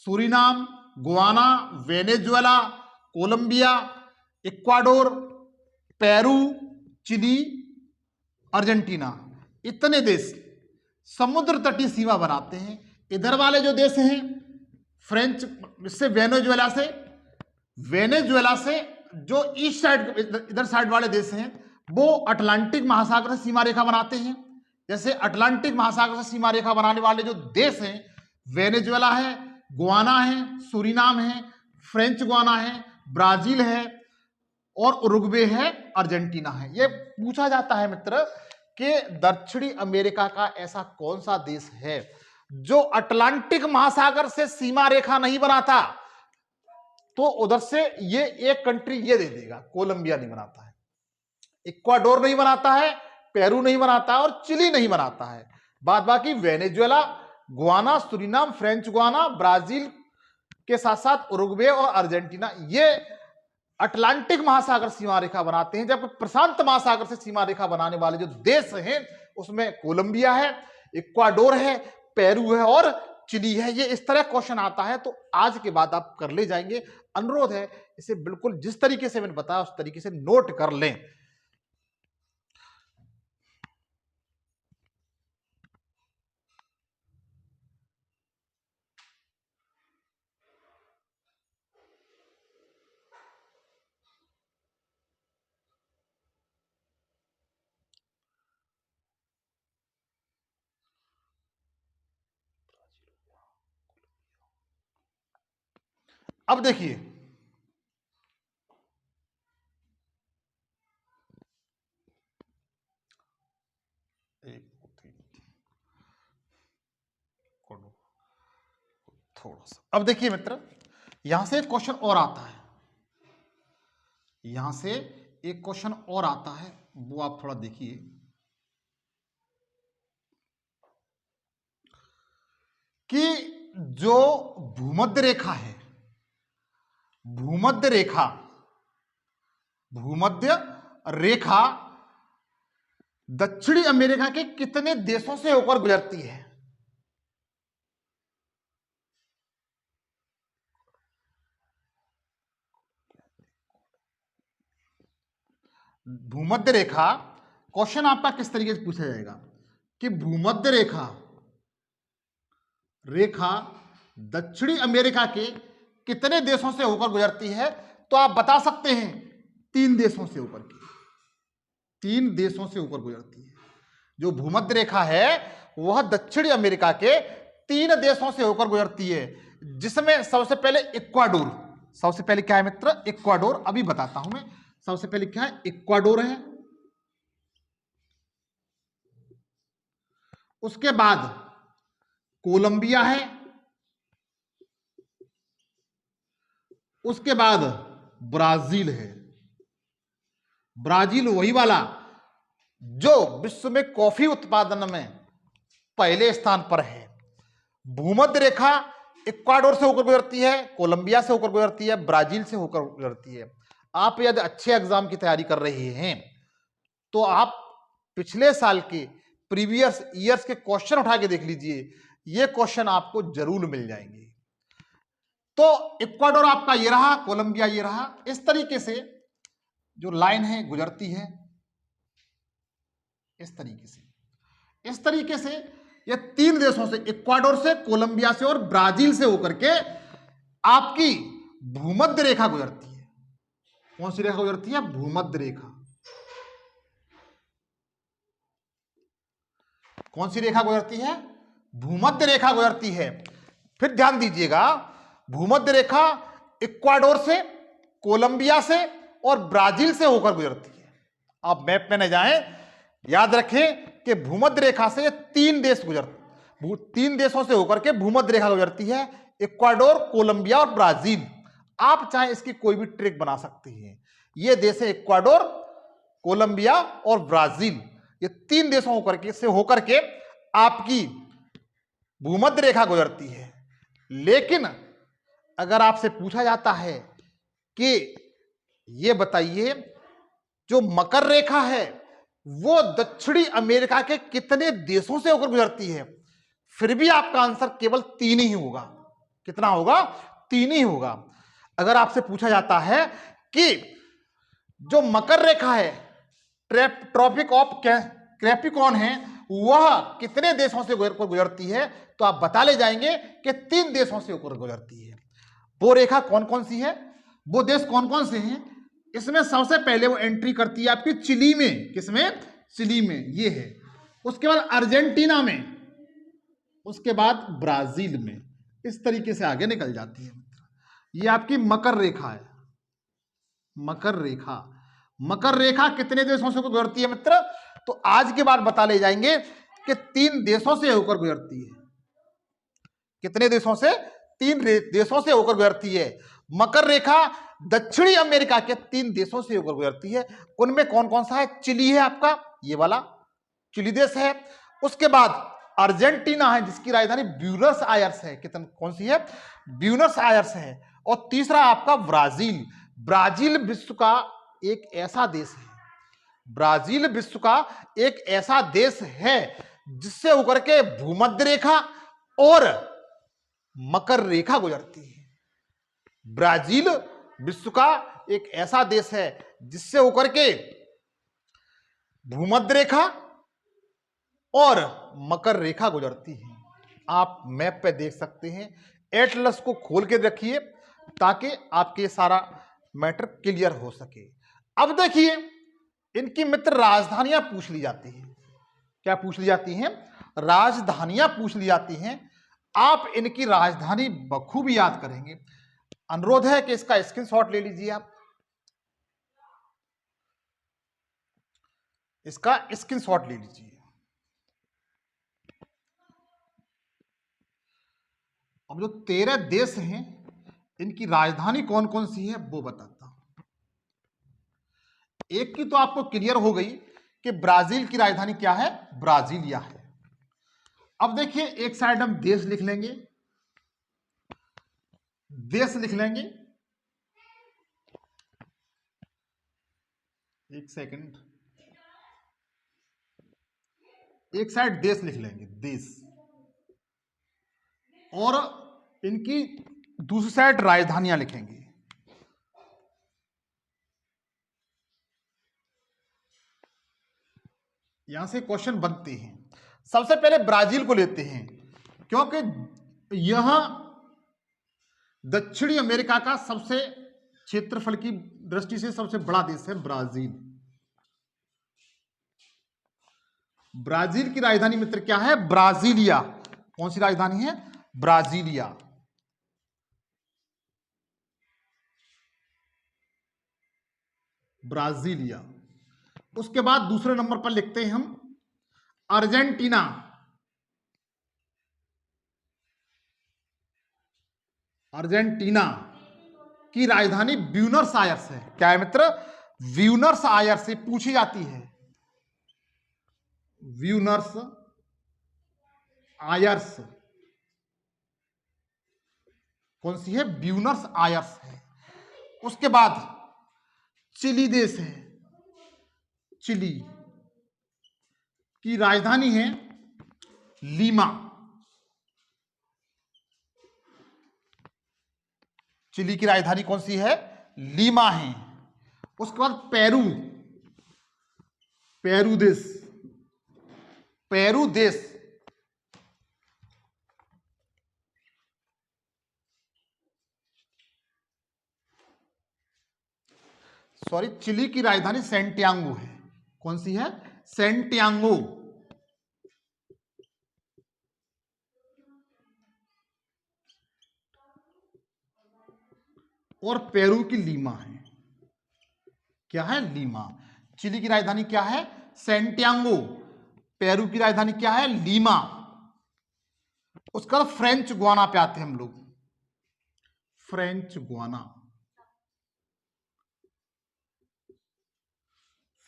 Speaker 1: Suriname, Guyana, Venezuela, Colombia, Ecuador, Peru, Chile, Argentina, इतने देश समुद्र तटीय सीमा बनाते हैं। इधर वाले जो देश हैं फ्रेंच, इससे वेनेजुएला से जो ईस्ट साइड, इधर साइड वाले देश हैं वो अटलांटिक महासागर से सीमा रेखा बनाते हैं। जैसे अटलांटिक महासागर से सीमा रेखा बनाने वाले जो देश हैं वेनेजुएला है, गुआना है, सूरीनाम है, फ्रेंच गुआना है, ब्राजील है और उरुग्वे है, अर्जेंटीना है। ये पूछा जाता है मित्र कि दक्षिणी अमेरिका का ऐसा कौन सा देश है जो अटलांटिक महासागर से सीमा रेखा नहीं बनाता, तो उधर से ये एक कंट्री ये दे देगा, कोलंबिया नहीं बनाता है, इक्वाडोर नहीं बनाता है, पेरू नहीं बनाता है और चिली नहीं बनाता है। बाद बाकी Venezuela, Guana, Suriname, French Guana, Brazil के साथ साथ उरुग्वे और अर्जेंटीना ये अटलांटिक महासागर सीमा रेखा बनाते हैं। जबकि प्रशांत महासागर से सीमा रेखा बनाने वाले जो देश हैं उसमें कोलंबिया है, इक्वाडोर है, पेरू है और चिली है। ये इस तरह क्वेश्चन आता है तो आज के बाद आप कर ले जाएंगे। अनुरोध है इसे बिल्कुल जिस तरीके से मैंने बताया उस तरीके से नोट कर लें। अब देखिए थोड़ा सा, अब देखिए मित्र यहां से एक क्वेश्चन और आता है, यहां से एक क्वेश्चन और आता है, वो आप थोड़ा देखिए कि जो भूमध्य रेखा है, भूमध्य रेखा दक्षिणी अमेरिका के कितने देशों से होकर गुजरती है? भूमध्य रेखा क्वेश्चन आपका किस तरीके से पूछा जाएगा कि भूमध्य रेखा दक्षिणी अमेरिका के कितने देशों से होकर गुजरती है? तो आप बता सकते हैं 3 देशों से होकर के, 3 देशों से होकर गुजरती है। जो भूमध्य रेखा है वह दक्षिणी अमेरिका के 3 देशों से होकर गुजरती है, जिसमें सबसे पहले इक्वाडोर, सबसे पहले क्या है मित्र? इक्वाडोर। अभी बताता हूं मैं, सबसे पहले क्या है? इक्वाडोर है, उसके बाद कोलंबिया है, उसके बाद ब्राजील है। ब्राजील वही वाला जो विश्व में कॉफी उत्पादन में पहले स्थान पर है। भूमध्य रेखा इक्वाडोर से होकर गुजरती है, कोलंबिया से होकर गुजरती है, ब्राजील से होकर गुजरती है। आप यदि अच्छे एग्जाम की तैयारी कर रहे हैं तो आप पिछले साल के प्रीवियस ईयर्स के क्वेश्चन उठा के देख लीजिए, ये क्वेश्चन आपको जरूर मिल जाएंगे। तो इक्वाडोर आपका ये रहा, कोलंबिया ये रहा। इस तरीके से जो लाइन है गुजरती है, इस तरीके से ये 3 देशों से, इक्वाडोर से, कोलंबिया से और ब्राजील से होकर के आपकी भूमध्य रेखा गुजरती है। कौन सी रेखा गुजरती है? भूमध्य रेखा। कौन सी रेखा गुजरती है? भूमध्य रेखा गुजरती है। फिर ध्यान दीजिएगा, भूमध्य रेखा इक्वाडोर से, कोलंबिया से और ब्राजील से होकर गुजरती है। आप मैप में न जाएं, याद रखें कि भूमध्य रेखा से 3 देश गुजरते, 3 देशों से होकर के भूमध्य रेखा गुजरती है, इक्वाडोर, कोलंबिया और ब्राजील। आप चाहे इसकी कोई भी ट्रिक बना सकते हैं। ये देश है इक्वाडोर, कोलंबिया और ब्राजील। ये 3 देशों होकर के आपकी भूमध्य रेखा गुजरती है। लेकिन अगर आपसे पूछा जाता है कि ये बताइए जो मकर रेखा है वो दक्षिणी अमेरिका के कितने देशों से होकर गुजरती है, फिर भी आपका आंसर केवल 3 ही होगा। कितना होगा? 3 ही होगा। अगर आपसे पूछा जाता है कि जो मकर रेखा है, ट्रॉपिक ऑफ कैप्रिकॉर्न है, वह कितने देशों से होकर गुजरती है, तो आप बता ले जाएंगे कि 3 देशों से होकर गुजरती है। वो रेखा कौन कौन सी है, वो देश कौन कौन से हैं? इसमें सबसे पहले वो एंट्री करती है आपकी चिली में। किसमें? चिली में, ये है। उसके बाद अर्जेंटीना में, उसके बाद ब्राजील में। इस तरीके से आगे निकल जाती है। ये आपकी मकर रेखा है। मकर रेखा, मकर रेखा कितने देशों से गुजरती है मित्र? तो आज के बाद बता ले जाएंगे कि 3 देशों से होकर गुजरती है। कितने देशों से? 3 देशों से होकर गुजरती है। मकर रेखा दक्षिणी अमेरिका के 3 देशों से होकर गुजरती है। उनमें कौन कौन सा है? चिली है आपका, ये वाला चिली देश है। उसके बाद अर्जेंटीना है जिसकी राजधानी ब्यूनस आयर्स है। कौन सी है? ब्यूनस आयर्स है। और तीसरा आपका ब्राजील। ब्राजील विश्व का एक ऐसा देश है, ब्राजील विश्व का एक ऐसा देश है जिससे होकर के भूमध्य रेखा और मकर रेखा गुजरती है। ब्राजील विश्व का एक ऐसा देश है जिससे होकर के भूमध्य रेखा और मकर रेखा गुजरती है। आप मैप पे देख सकते हैं। एटलस को खोल के रखिए ताकि आपके सारा मैटर क्लियर हो सके। अब देखिए इनकी मित्र राजधानियां पूछ ली जाती हैं। क्या पूछ ली जाती हैं? राजधानियां पूछ ली जाती हैं। आप इनकी राजधानी बखूबी याद करेंगे। अनुरोध है कि इसका स्क्रीनशॉट ले लीजिए। आप इसका स्क्रीनशॉट ले लीजिए। अब जो 13 देश हैं इनकी राजधानी कौन कौन सी है वो बताता हूं। एक की तो आपको क्लियर हो गई कि ब्राजील की राजधानी क्या है? ब्राजीलिया है। अब देखिए एक साइड हम देश लिख लेंगे, देश लिख लेंगे। एक सेकंड, एक साइड देश लिख लेंगे, देश, और इनकी दूसरी साइड राजधानियां लिखेंगे। यहां से क्वेश्चन बनते हैं। सबसे पहले ब्राजील को लेते हैं क्योंकि यह दक्षिणी अमेरिका का सबसे क्षेत्रफल की दृष्टि से सबसे बड़ा देश है ब्राजील। ब्राजील की राजधानी मित्र क्या है? ब्राजीलिया। कौन सी राजधानी है? ब्राजीलिया। ब्राजीलिया। उसके बाद दूसरे नंबर पर लिखते हैं हम अर्जेंटीना। अर्जेंटीना की राजधानी ब्यूनस आयर्स है। क्या है मित्र? ब्यूनस आयर्स से पूछी जाती है। ब्यूनस आयर्स कौन सी है? ब्यूनस आयर्स है। उसके बाद चिली देश है। चिली की राजधानी है लीमा। चिली की राजधानी कौन सी है? लीमा है। उसके बाद पेरू। पेरू देश। पेरू देश सॉरी, चिली की राजधानी सेंटियागो है। कौन सी है? सेंटियागो। और पेरू की लीमा है। क्या है? लीमा। चिली की राजधानी क्या है? सेंटियागो। पेरू की राजधानी क्या है? लीमा। उसका फ्रेंच गुआना पे आते हैं हम लोग। French Guana.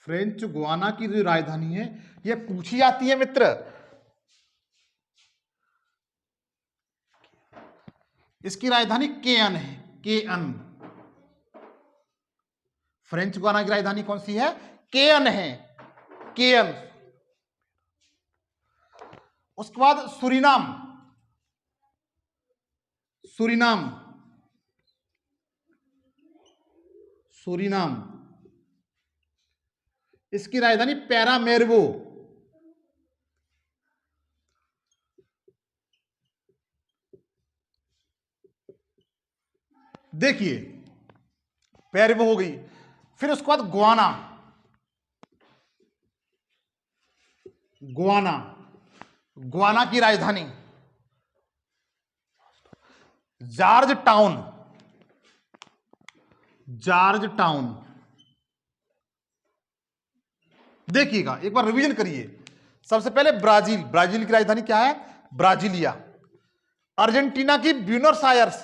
Speaker 1: फ्रेंच गुआना की जो राजधानी है ये पूछी जाती है मित्र। इसकी राजधानी केयन है, केयन। फ्रेंच गुआना की राजधानी कौन सी है? केयन है, केयन। उसके बाद सूरीनाम, सूरीनाम, सूरीनाम। इसकी राजधानी पैरामेरिबो। देखिए पैरामेरिबो हो गई। फिर उसके बाद गुआना, गुआना, गुआना की राजधानी जॉर्ज टाउन, जॉर्ज टाउन। देखिएगा एक बार रिवीजन करिए। सबसे पहले ब्राजील, ब्राजील की राजधानी क्या है? ब्राजीलिया। अर्जेंटीना की ब्यूनस आयर्स।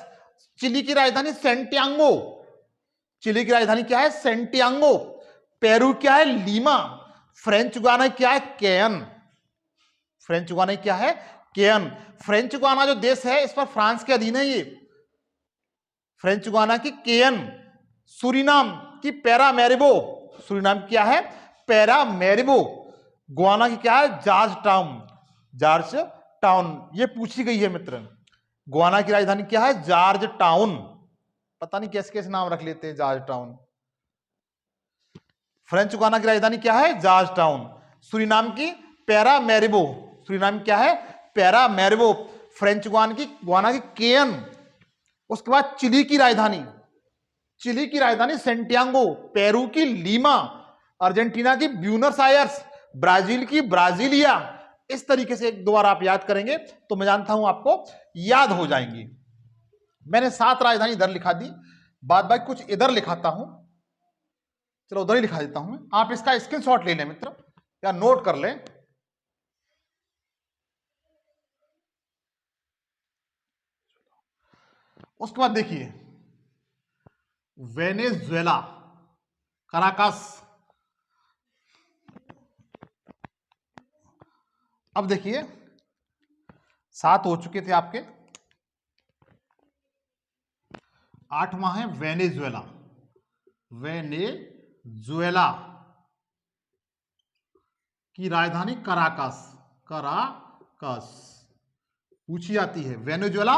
Speaker 1: चिली की राजधानी सेंटियागो, चिली की राजधानी क्या है? सेंटियागो। पेरू क्या है? लीमा। फ्रेंच गुआना क्या है? केयन, फ्रेंच गुआना क्या है? केयन। फ्रेंच गुआना जो देश है इस पर फ्रांस के अधीन है ये, फ्रेंच गुआना की केयन। सूरीनाम की पैरामेरिबो, सूरीनाम क्या है? पैरामेरिबो। गुआना की क्या है? George town, George town. ये पूछी गई है मित्र। गुआना की राजधानी क्या है? George town. पता नहीं कैसे कैसे नाम रख लेते हैं जॉर्ज टाउन। फ्रेंच गुआना की राजधानी क्या है? George town. सूरीनाम की पैरामेरिबो, सूरीनाम क्या है? पैरामेरिबो। फ्रेंच गुआना की केयन। उसके बाद चिली की राजधानी, चिली की राजधानी सेंटियागो। पेरू की लीमा। अर्जेंटीना की ब्यूनस आयर्स। ब्राजील की ब्राजीलिया। इस तरीके से एक दो बार आप याद करेंगे तो मैं जानता हूं आपको याद हो जाएंगी। मैंने 7 राजधानी इधर लिखा दी, बाद बाकी कुछ इधर लिखाता हूं। चलो उधर ही लिखा देता हूं। आप इसका स्क्रीनशॉट ले लें मित्र या नोट कर लें। उसके बाद देखिए वेनेजुएला, कराकास। अब देखिए 7 हो चुके थे आपके, 8वां है वेनेजुएला, वेनेजुएला की राजधानी कराकास, कराकास पूछी जाती है। वेनेजुएला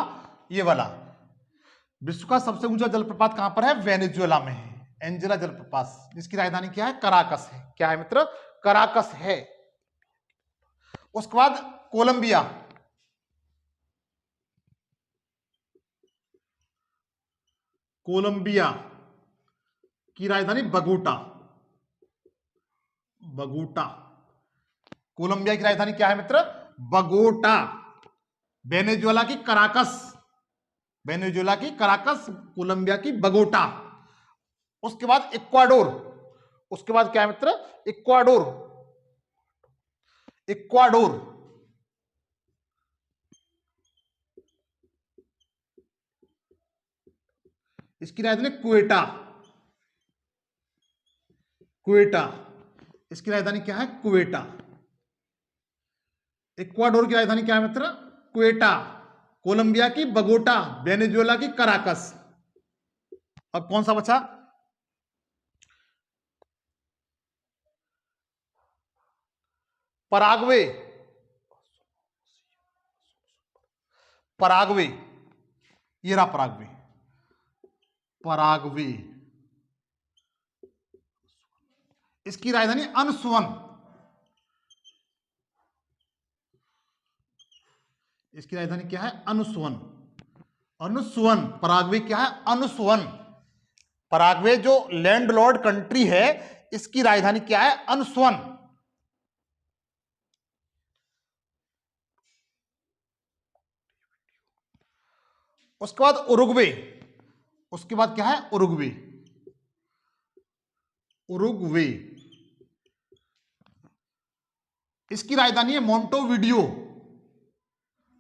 Speaker 1: ये वाला। विश्व का सबसे ऊंचा जलप्रपात कहां पर है? वेनेजुएला में है, एंजेला जलप्रपात। जिसकी राजधानी क्या है? कराकस है। क्या है मित्र? कराकस है। उसके बाद कोलंबिया, कोलंबिया की राजधानी बगोटा, बगोटा। कोलंबिया की राजधानी क्या है मित्र? बगोटा। वेनेजुएला की कराकस, वेनेजुएला की कराकस, कोलंबिया की बगोटा। उसके बाद इक्वाडोर, उसके बाद क्या है मित्र? Ecuador, Ecuador. इसकी राजधानी क्वेटा, क्वेटा। इसकी राजधानी क्या है? क्वेटा। इक्वाडोर की राजधानी क्या है मित्र? क्वेटा। कोलंबिया की बगोटा, वेनेजुएला की कराकस। अब कौन सा बचा? Paraguay, Paraguay. ये रहा पराग्वे, पराग्वे। इसकी राजधानी अनसुवन, इसकी राजधानी क्या है? अनुसुवन, अनुसुवन। पराग्वे क्या है? अनुसुवन। पराग्वे जो लैंडलॉर्ड कंट्री है इसकी राजधानी क्या है? अनुसुवन। उसके बाद उरुग्वे, उसके बाद क्या है? Uruguay, Uruguay. इसकी राजधानी है मोंटोवीडियो,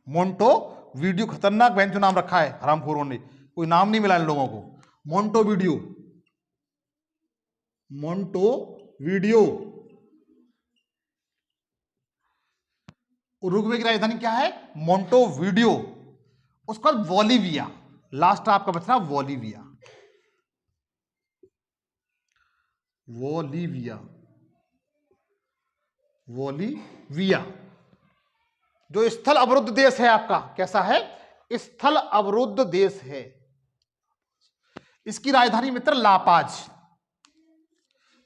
Speaker 1: मोंटोवीडियो। खतरनाक बेंचो नाम रखा है हरामखोरों ने, कोई नाम नहीं मिला इन लोगों को। मोंटोवीडियो, मोंटो वीडियो। उरुग्वे की राजधानी क्या है? मोंटेवीडियो। उसके बाद बोलिविया, लास्ट आपका बचना बोलिविया। बोलिविया, बोलिविया जो स्थल अवरुद्ध देश है आपका, कैसा है? स्थल अवरुद्ध देश है। इसकी राजधानी मित्र लापाज,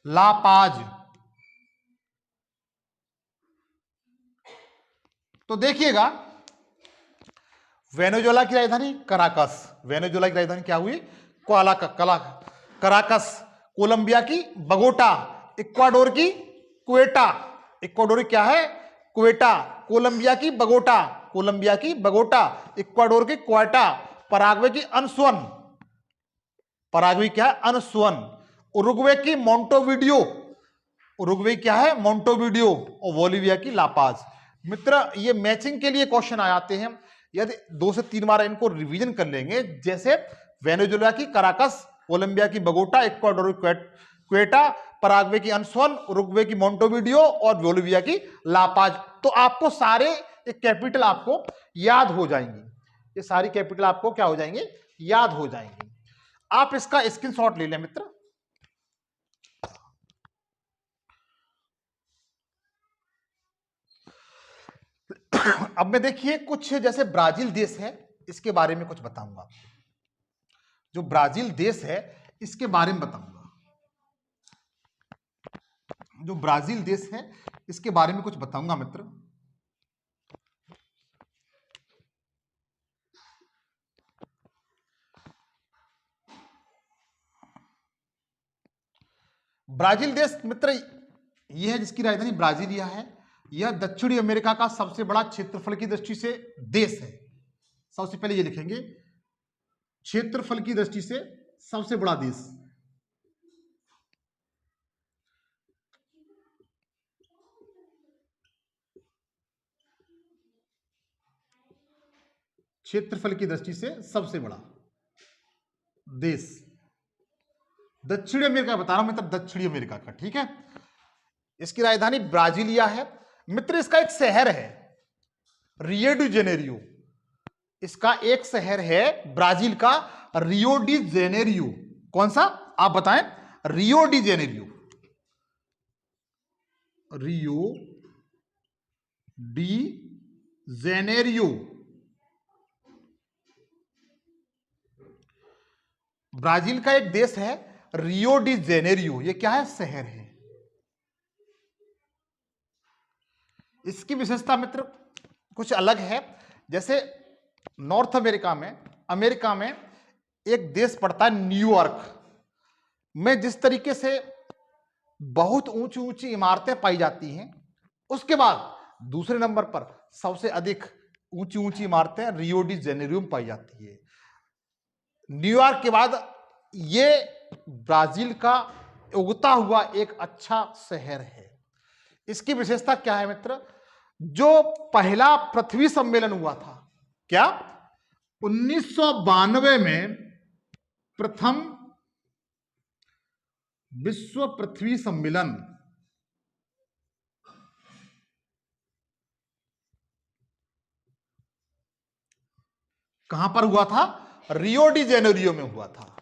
Speaker 1: लापाज। तो देखिएगा, वेनेजुएला की राजधानी कराकस, वेनेजुएला की राजधानी क्या हुई? कराकस। कोलंबिया की बगोटा, इक्वाडोर की क्वेटा, इक्वाडोर क्या है? क्वेटा। कोलंबिया की बगोटा, कोलंबिया की बगोटा, इक्वाडोर की क्वेटा, पराग्वे की अनस्वन, पराग्वे क्या है? अनस्वन। उरुग्वे की मोंटेवीडियो, उरुग्वे क्या है? मोंटेवीडियो। और बोलिविया की लापाज। मित्र ये मैचिंग के लिए क्वेश्चन आ जाते हैं, यदि 2 से 3 बार इनको रिवीजन कर लेंगे, जैसे वेनेजुएला की कराकस, कोलंबिया की बगोटा, इक्वाडोर क्वेटा, पराग्वे की अनस्वन, उरुग्वे की मोंटेवीडियो और बोलिविया की लापाज, तो आपको सारे कैपिटल आपको याद हो जाएंगे। ये सारी कैपिटल आपको क्या हो जाएंगे? याद हो जाएंगे। आप इसका स्क्रीनशॉट ले लें मित्र। अब मैं देखिए कुछ जैसे ब्राजील देश है, इसके बारे में कुछ बताऊंगा। जो ब्राजील देश है इसके बारे में बताऊंगा। जो ब्राजील देश है इसके बारे में कुछ बताऊंगा मित्र। ब्राजील देश मित्र यह है जिसकी राजधानी ब्राजीलिया है। यह दक्षिणी अमेरिका का सबसे बड़ा क्षेत्रफल की दृष्टि से देश है। सबसे पहले ये लिखेंगे, क्षेत्रफल की दृष्टि से सबसे बड़ा देश। क्षेत्रफल की दृष्टि से सबसे बड़ा देश दक्षिणी अमेरिका बता रहा हूं मित्र, दक्षिणी अमेरिका का, ठीक है। इसकी राजधानी ब्राजीलिया है मित्र। इसका एक शहर है रियो डी जेनेरियो। इसका एक शहर है ब्राजील का रियो डी जेनेरियो। कौन सा आप बताएं? Rio de Janeiro, Rio de Janeiro. Brazil का एक देश है रियो डी जेनेरियो। ये क्या है? शहर है। इसकी विशेषता मित्र कुछ अलग है। जैसे नॉर्थ अमेरिका में एक देश पड़ता है न्यूयॉर्क में, जिस तरीके से बहुत ऊंची ऊंची इमारतें पाई जाती हैं, उसके बाद दूसरे नंबर पर सबसे अधिक ऊंची ऊंची इमारतें रियो डी जेनेरियो में पाई जाती है। न्यूयॉर्क के बाद ये ब्राजील का उगता हुआ एक अच्छा शहर है। इसकी विशेषता क्या है मित्र? जो पहला पृथ्वी सम्मेलन हुआ था, क्या 1992 में प्रथम विश्व पृथ्वी सम्मेलन कहां पर हुआ था? रियो डी जेनेरियो में हुआ था।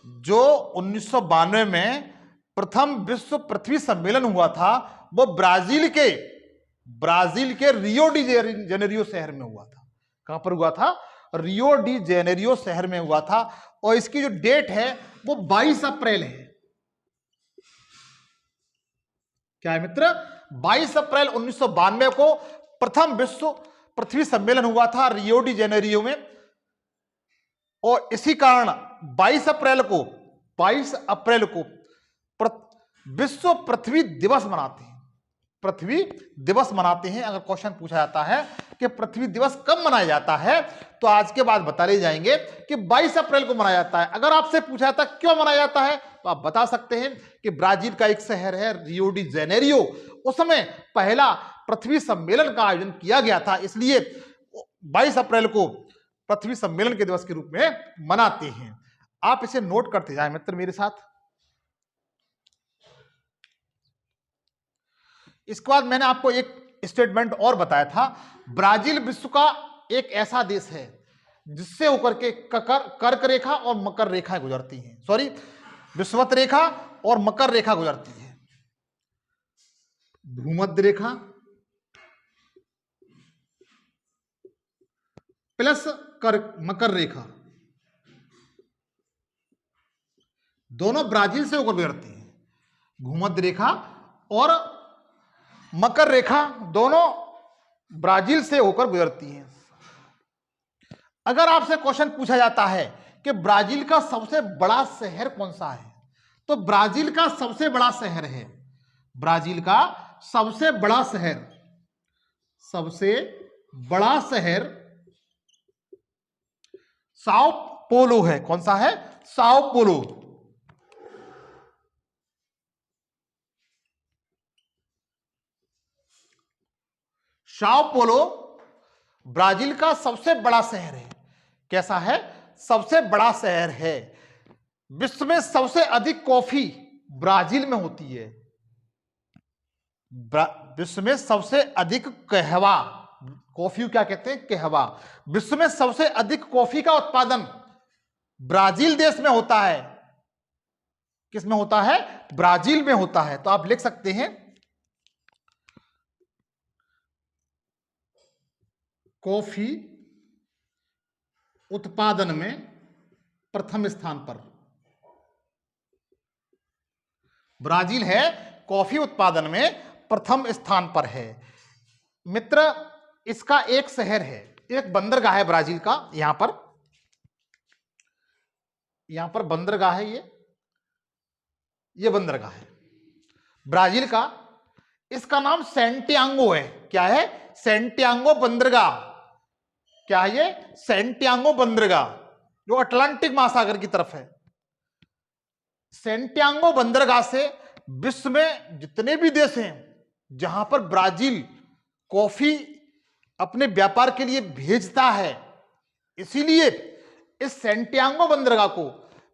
Speaker 1: जो 1992 में प्रथम विश्व पृथ्वी सम्मेलन हुआ था वो ब्राजील के रियो डी जेनेरियो शहर में हुआ था। कहां पर हुआ था? रियो डी जेनेरियो शहर में हुआ था। और इसकी जो डेट है वो 22 अप्रैल है। क्या है मित्र? 22 अप्रैल 1992 को प्रथम विश्व पृथ्वी सम्मेलन हुआ था रियो डी जेनेरियो में। और इसी कारण 22 अप्रैल को विश्व पृथ्वी दिवस मनाते हैं। पृथ्वी दिवस मनाते हैं। अगर क्वेश्चन पूछा जाता है कि पृथ्वी दिवस कब मनाया जाता है, तो आज के बाद बता ले जाएंगे कि 22 अप्रैल को मनाया जाता है। अगर आपसे पूछा जाता है क्यों मनाया जाता है, तो आप बता सकते हैं कि ब्राजील का एक शहर है रियो डी जेनेरियो, उस समय पहला पृथ्वी सम्मेलन का आयोजन किया गया था, इसलिए 22 अप्रैल को पृथ्वी सम्मेलन के दिवस के रूप में मनाते हैं। आप इसे नोट करते जाएं मित्र मेरे साथ। इसके बाद मैंने आपको एक स्टेटमेंट और बताया था, ब्राजील विश्व का एक ऐसा देश है जिससे होकर के कर्क रेखा और मकर रेखा गुजरती हैं, सॉरी विषुवत रेखा और मकर रेखा गुजरती है। भूमध्य रेखा प्लस कर्क मकर रेखा दोनों ब्राजील से होकर गुजरती हैं। भूमध्य रेखा और मकर रेखा दोनों ब्राजील से होकर गुजरती हैं। अगर आपसे क्वेश्चन पूछा जाता है कि ब्राजील का सबसे बड़ा शहर कौन सा है, तो ब्राजील का सबसे बड़ा शहर है, ब्राजील का सबसे बड़ा शहर साओ पोलो है। कौन सा है? Sao Paulo. Sao Paulo Brazil का सबसे बड़ा शहर है। कैसा है? सबसे बड़ा शहर है। विश्व में सबसे अधिक कॉफी ब्राजील में होती है। विश्व में सबसे अधिक कहवा, कॉफी क्या कहते हैं? कहवा। विश्व में सबसे अधिक कॉफी का उत्पादन ब्राजील देश में होता है। किस में होता है? ब्राजील में होता है। तो आप लिख सकते हैं कॉफी उत्पादन में प्रथम स्थान पर ब्राजील है, कॉफी उत्पादन में प्रथम स्थान पर है। मित्र, इसका एक शहर है, एक बंदरगाह है ब्राजील का। यहां पर बंदरगाह है, ये बंदरगाह है ब्राजील का। इसका नाम सेंटियागो है। क्या है? सेंटियागो बंदरगाह। क्या है ये? सेंटियागो बंदरगाह, जो अटलांटिक महासागर की तरफ है। सेंटियागो बंदरगाह से विश्व में जितने भी देश हैं जहां पर ब्राजील कॉफी अपने व्यापार के लिए भेजता है, इसीलिए इस सेंटियागो बंदरगाह को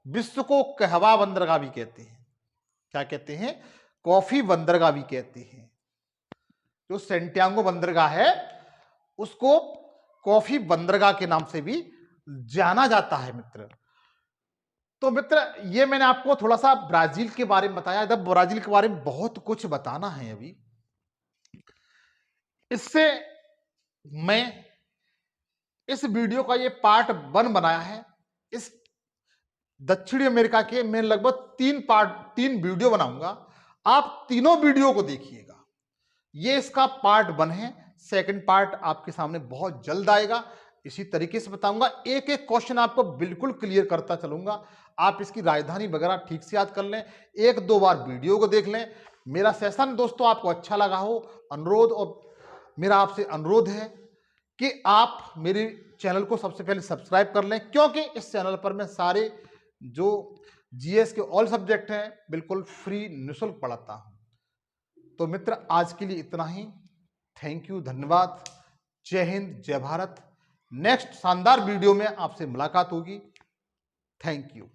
Speaker 1: विश्व को कहवा बंदरगाह भी कहते हैं। क्या कहते हैं? कॉफी बंदरगाह भी कहते हैं। जो सेंटियागो बंदरगाह है उसको कॉफी बंदरगाह के नाम से भी जाना जाता है मित्र। तो मित्र, ये मैंने आपको थोड़ा सा ब्राजील के बारे में बताया। जब ब्राजील के बारे में बहुत कुछ बताना है अभी, इससे मैं इस वीडियो का ये पार्ट 1 बनाया है। इस दक्षिणी अमेरिका के मैं लगभग 3 वीडियो बनाऊंगा। आप तीनों वीडियो को देखिएगा। ये इसका पार्ट 1 है। सेकंड पार्ट आपके सामने बहुत जल्द आएगा। इसी तरीके से बताऊंगा, एक एक क्वेश्चन आपको बिल्कुल क्लियर करता चलूंगा। आप इसकी राजधानी वगैरह ठीक से याद कर लें, 1-2 बार वीडियो को देख लें। मेरा सेशन दोस्तों आपको अच्छा लगा हो, मेरा आपसे अनुरोध है कि आप मेरे चैनल को सबसे पहले सब्सक्राइब कर लें, क्योंकि इस चैनल पर मैं सारे जो जीएस के ऑल सब्जेक्ट हैं बिल्कुल फ्री निःशुल्क पढ़ाता हूं। तो मित्र, आज के लिए इतना ही। थैंक यू, धन्यवाद। जय हिंद, जय भारत। नेक्स्ट शानदार वीडियो में आपसे मुलाकात होगी। Thank you.